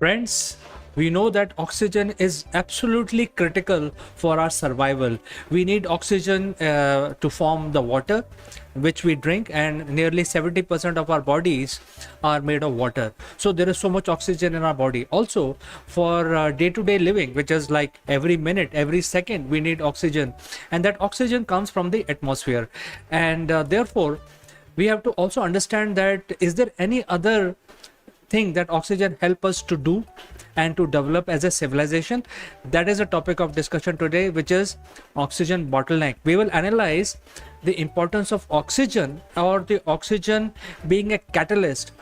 Friends, we know that oxygen is absolutely critical for our survival. We need oxygen to form the water which we drink, and nearly 70% of our bodies are made of water. So there is so much oxygen in our body. Also, for day-to-day living, which is like every minute, every second, we need oxygen, and that oxygen comes from the atmosphere. And therefore, we have to also understand that is there any other thing that oxygen help us to do and to develop as a civilization? That is a topic of discussion today, which is oxygen bottleneck. We will analyze the importance of oxygen, or the oxygen being a catalyst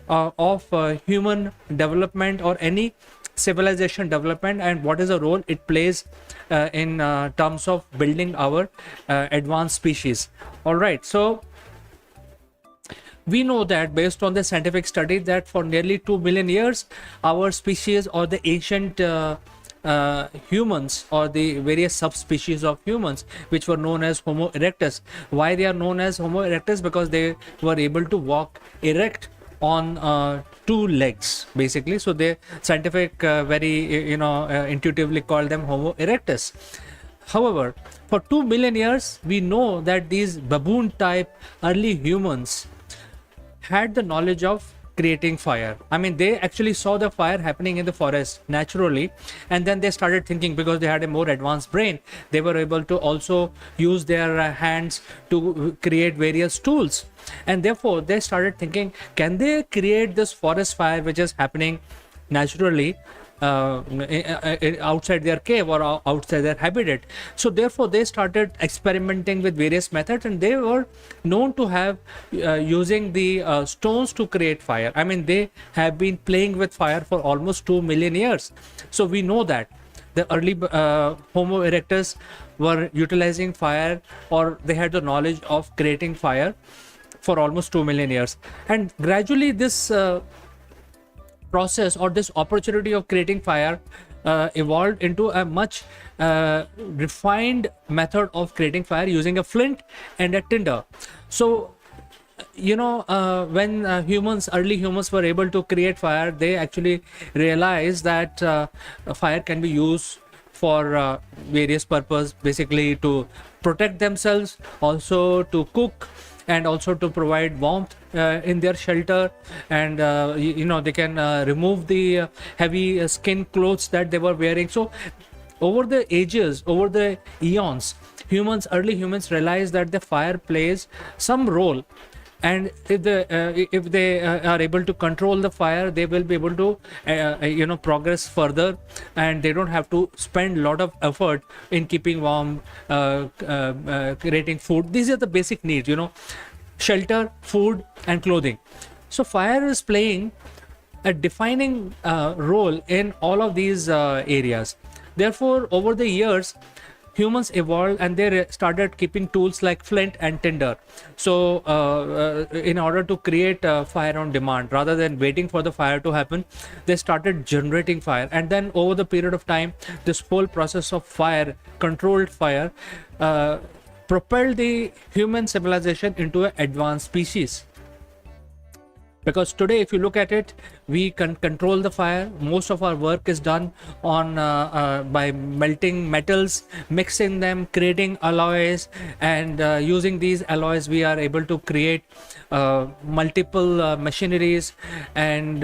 of human development or any civilization development, and what is the role it plays in terms of building our advanced species. All right, so we know that based on the scientific study that for nearly 2 million years, our species, or the ancient humans, or the various subspecies of humans which were known as Homo erectus. Why they are known as Homo erectus? Because they were able to walk erect on two legs, basically. So they scientific very intuitively call them Homo erectus. However, for 2 million years, we know that these baboon type early humans had the knowledge of creating fire. I mean, they actually saw the fire happening in the forest naturally, and then they started thinking, because they had a more advanced brain, they were able to also use their hands to create various tools. And therefore they started thinking, can they create this forest fire which is happening naturally outside their cave or outside their habitat? So therefore they started experimenting with various methods, and they were known to have using the stones to create fire. I mean, they have been playing with fire for almost 2 million years. So we know that the early Homo erectus were utilizing fire, or they had the knowledge of creating fire for almost 2 million years. And gradually this process, or this opportunity of creating fire, evolved into a much refined method of creating fire using a flint and a tinder. So when early humans were able to create fire, they actually realized that fire can be used for various purposes, basically to protect themselves, also to cook, and also to provide warmth in their shelter. And they can remove the heavy skin clothes that they were wearing. So over the ages, over the eons, early humans realized that the fire plays some role, and if they are able to control the fire, they will be able to progress further, and they don't have to spend a lot of effort in keeping warm, creating food. These are the basic needs, shelter, food, and clothing. So fire is playing a defining role in all of these areas. Therefore, over the years, humans evolved, and they started keeping tools like flint and tinder. So in order to create fire on demand, rather than waiting for the fire to happen, they started generating fire. And then over the period of time, this whole process of fire, controlled fire, propelled the human civilization into an advanced species. Because today, if you look at it, we can control the fire. Most of our work is done on by melting metals, mixing them, creating alloys, and using these alloys, we are able to create multiple machineries, and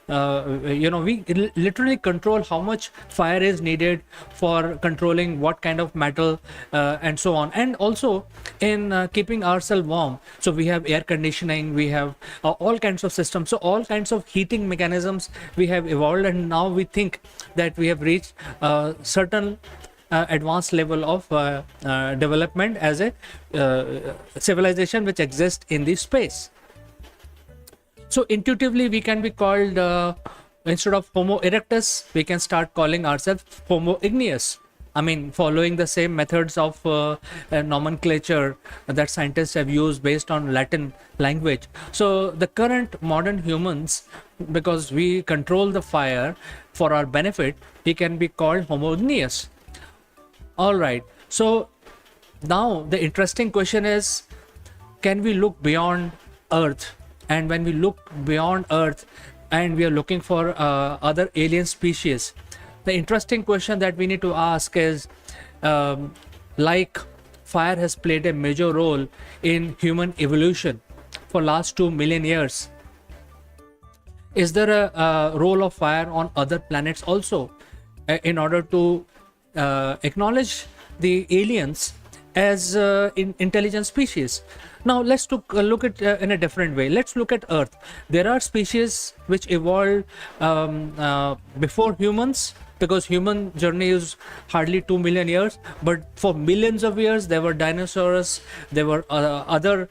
we literally control how much fire is needed for controlling what kind of metal, and so on. And also in keeping ourselves warm, so we have air conditioning, we have all kinds of systems, so all kinds of heating mechanisms we have evolved, and now we think that we have reached a certain advanced level of development as a civilization which exists in the space. So intuitively, we can be called, instead of Homo erectus, we can start calling ourselves Homo igneus. I mean, following the same methods of nomenclature that scientists have used based on Latin language. So the current modern humans, because we control the fire for our benefit, we can be called Homo igneus. All right. So now the interesting question is, can we look beyond Earth? And when we look beyond Earth, and we are looking for other alien species. The interesting question that we need to ask is, like fire has played a major role in human evolution for last 2 million years, is there a role of fire on other planets also, in order to acknowledge the aliens as intelligent species? Now let's look at in a different way. Let's look at Earth. There are species which evolved before humans, because human journey is hardly 2 million years, but for millions of years there were dinosaurs, there were other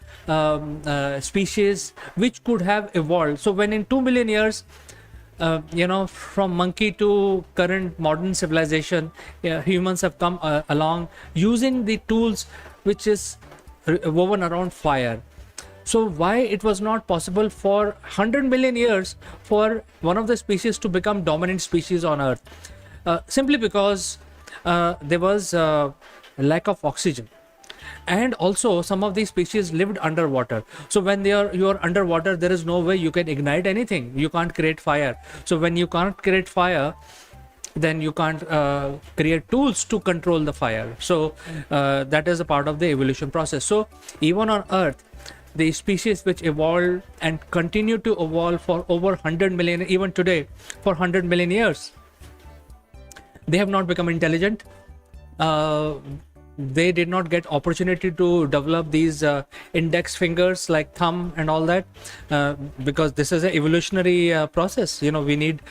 species which could have evolved. So when in 2 million years, from monkey to current modern civilization, humans have come along using the tools which is woven around fire. So why it was not possible for 100 million years for one of the species to become dominant species on Earth? Simply because there was a lack of oxygen, and also some of these species lived underwater. So when you are underwater, there is no way you can ignite anything. You can't create fire. So when you can't create fire, then you can't create tools to control the fire. So that is a part of the evolution process. So even on Earth, the species which evolved and continue to evolve for over 100 million, even today, for 100 million years, they have not become intelligent. They did not get opportunity to develop these index fingers like thumb and all that, because this is an evolutionary process. We need,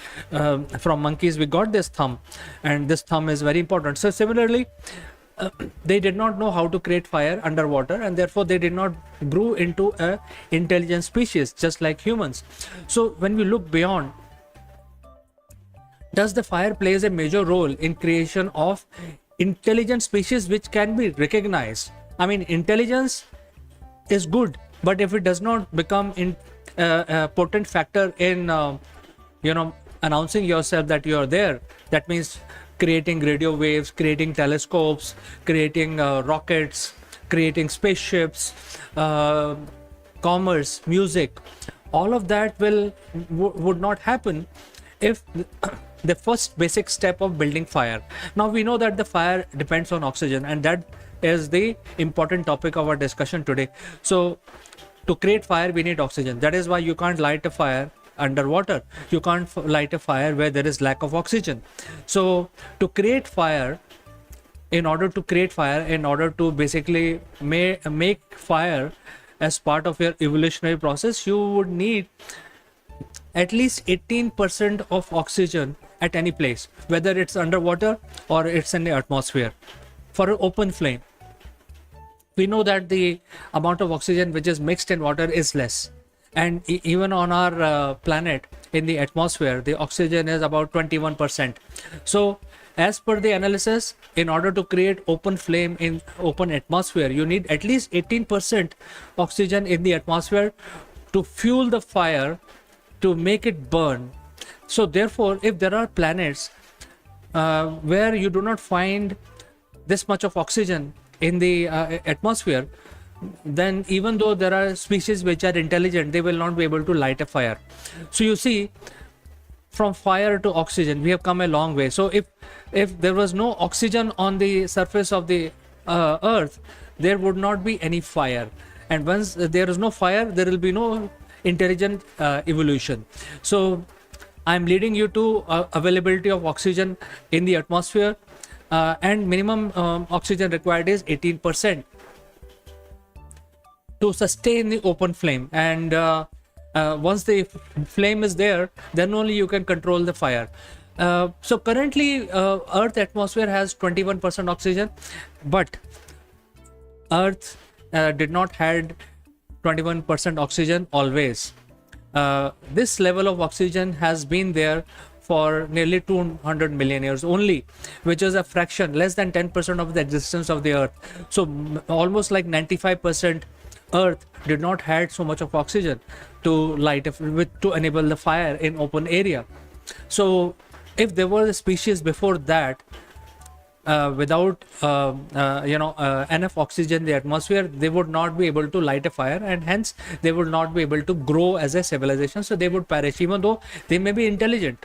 from monkeys we got this thumb, and this thumb is very important. So similarly, they did not know how to create fire underwater, and therefore they did not grow into a intelligent species just like humans. So when we look beyond, does the fire plays a major role in creation of intelligent species which can be recognized? I mean, intelligence is good, but if it does not become a potent factor in announcing yourself that you are there, that means creating radio waves, creating telescopes, creating rockets, creating spaceships, commerce, music, all of that would not happen if the first basic step of building fire. Now we know that the fire depends on oxygen, and that is the important topic of our discussion today. So to create fire, we need oxygen. That is why you can't light a fire underwater. You can't light a fire where there is lack of oxygen. So to create fire, in order to basically make fire as part of your evolutionary process, you would need at least 18% of oxygen at any place, whether it's underwater or it's in the atmosphere. For an open flame, we know that the amount of oxygen which is mixed in water is less, and even on our planet, in the atmosphere, the oxygen is about 21%. So as per the analysis, in order to create open flame in open atmosphere, you need at least 18% oxygen in the atmosphere to fuel the fire, to make it burn. So therefore, if there are planets where you do not find this much of oxygen in the atmosphere, then even though there are species which are intelligent, they will not be able to light a fire. So you see, from fire to oxygen, we have come a long way. So if there was no oxygen on the surface of the earth, there would not be any fire. And once there is no fire, there will be no intelligent evolution. So I'm leading you to availability of oxygen in the atmosphere, and minimum oxygen required is 18% to sustain the open flame. And once the flame is there, then only you can control the fire. So currently Earth atmosphere has 21% oxygen, but Earth did not had 21% oxygen always. This level of oxygen has been there for nearly 200 million years only, which is a fraction, less than 10% of the existence of the Earth. So almost like 95% Earth did not had so much of oxygen to to enable the fire in open area. So if there were a species before that, without enough oxygen in the atmosphere, they would not be able to light a fire, and hence they would not be able to grow as a civilization. So they would perish, even though they may be intelligent.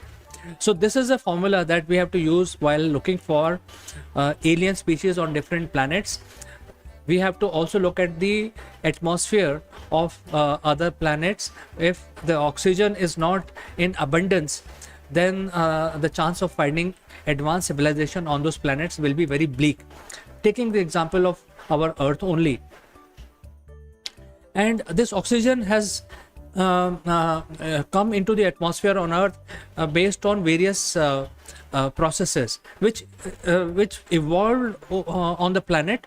So this is a formula that we have to use while looking for alien species on different planets. We have to also look at the atmosphere of other planets. If the oxygen is not in abundance, then the chance of finding advanced civilization on those planets will be very bleak. Taking the example of our Earth only, and this oxygen has come into the atmosphere on Earth based on various processes which evolved on the planet.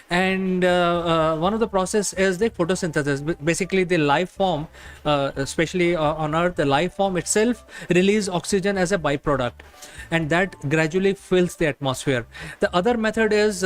And one of the process is the photosynthesis. Basically, the life form, especially on Earth, the life form itself release oxygen as a byproduct, and that gradually fills the atmosphere. The other method is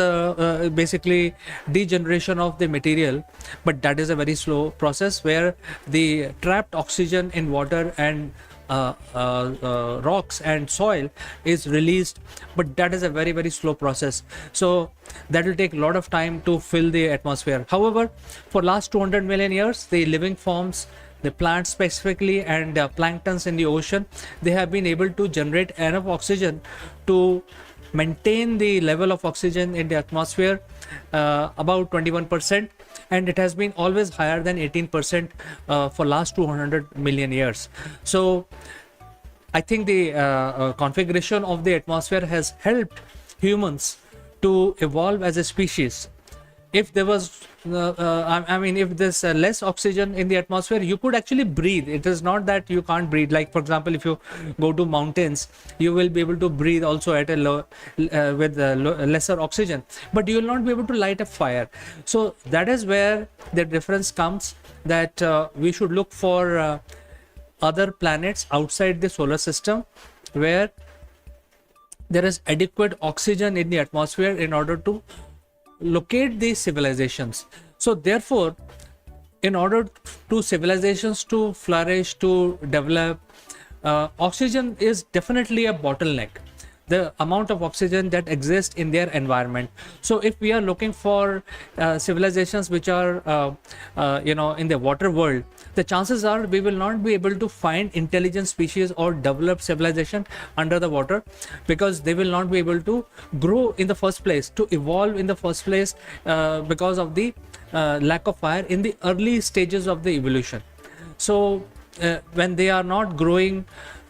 basically degeneration of the material, but that is a very slow process where the trapped oxygen in water and rocks and soil is released, but that is a very, very slow process. So that will take a lot of time to fill the atmosphere. However, for last 200 million years, the living forms, the plants specifically, and planktons in the ocean, they have been able to generate enough oxygen to maintain the level of oxygen in the atmosphere about 21%, and it has been always higher than 18% for last 200 million years. So I think the configuration of the atmosphere has helped humans to evolve as a species. If there was if there's less oxygen in the atmosphere, you could actually breathe. It is not that you can't breathe. Like, for example, if you go to mountains, you will be able to breathe also at a low with lesser oxygen, but you will not be able to light a fire. So that is where the difference comes, that we should look for other planets outside the solar system where there is adequate oxygen in the atmosphere in order to locate these civilizations. So therefore, in order to civilizations to flourish, to develop, oxygen is definitely a bottleneck, the amount of oxygen that exists in their environment. So if we are looking for civilizations which are in the water world, the chances are we will not be able to find intelligent species or develop civilization under the water, because they will not be able to grow in the first place, to evolve in the first place, because of the lack of fire in the early stages of the evolution. So when they are not growing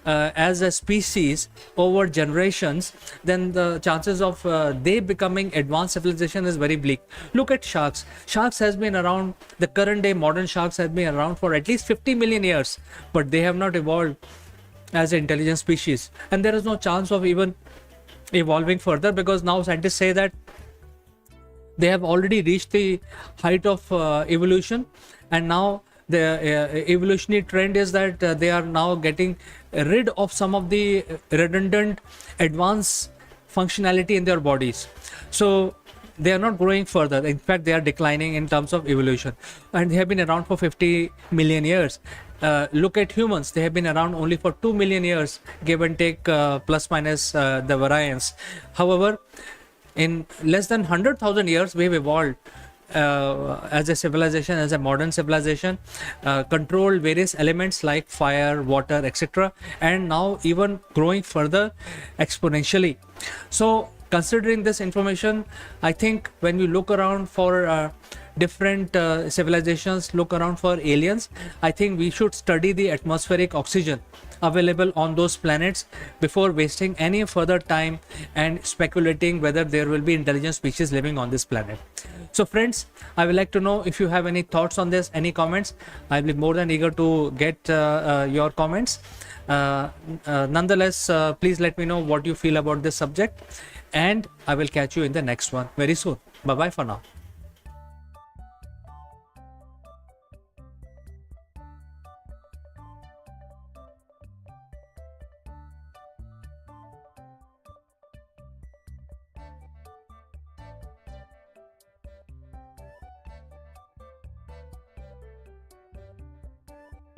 as a species over generations, then the chances of they becoming advanced civilization is very bleak. Look at sharks. Sharks has been around, the current day modern sharks have been around for at least 50 million years, but they have not evolved as an intelligent species, and there is no chance of even evolving further, because now scientists say that they have already reached the height of evolution, and now the evolutionary trend is that they are now getting rid of some of the redundant advanced functionality in their bodies. So they are not growing further. In fact, they are declining in terms of evolution, and they have been around for 50 million years. Look at humans. They have been around only for 2 million years, give and take, plus minus the variance. However, in less than 100,000 years, we have evolved as a civilization, as a modern civilization, control various elements like fire, water, etc., and now even growing further exponentially. So considering this information, I think when we look around for different civilizations, look around for aliens, I think we should study the atmospheric oxygen available on those planets before wasting any further time and speculating whether there will be intelligent species living on this planet. So friends, I would like to know if you have any thoughts on this, any comments. I'll be more than eager to get your comments. Nonetheless, please let me know what you feel about this subject, and I will catch you in the next one very soon. Bye bye for now.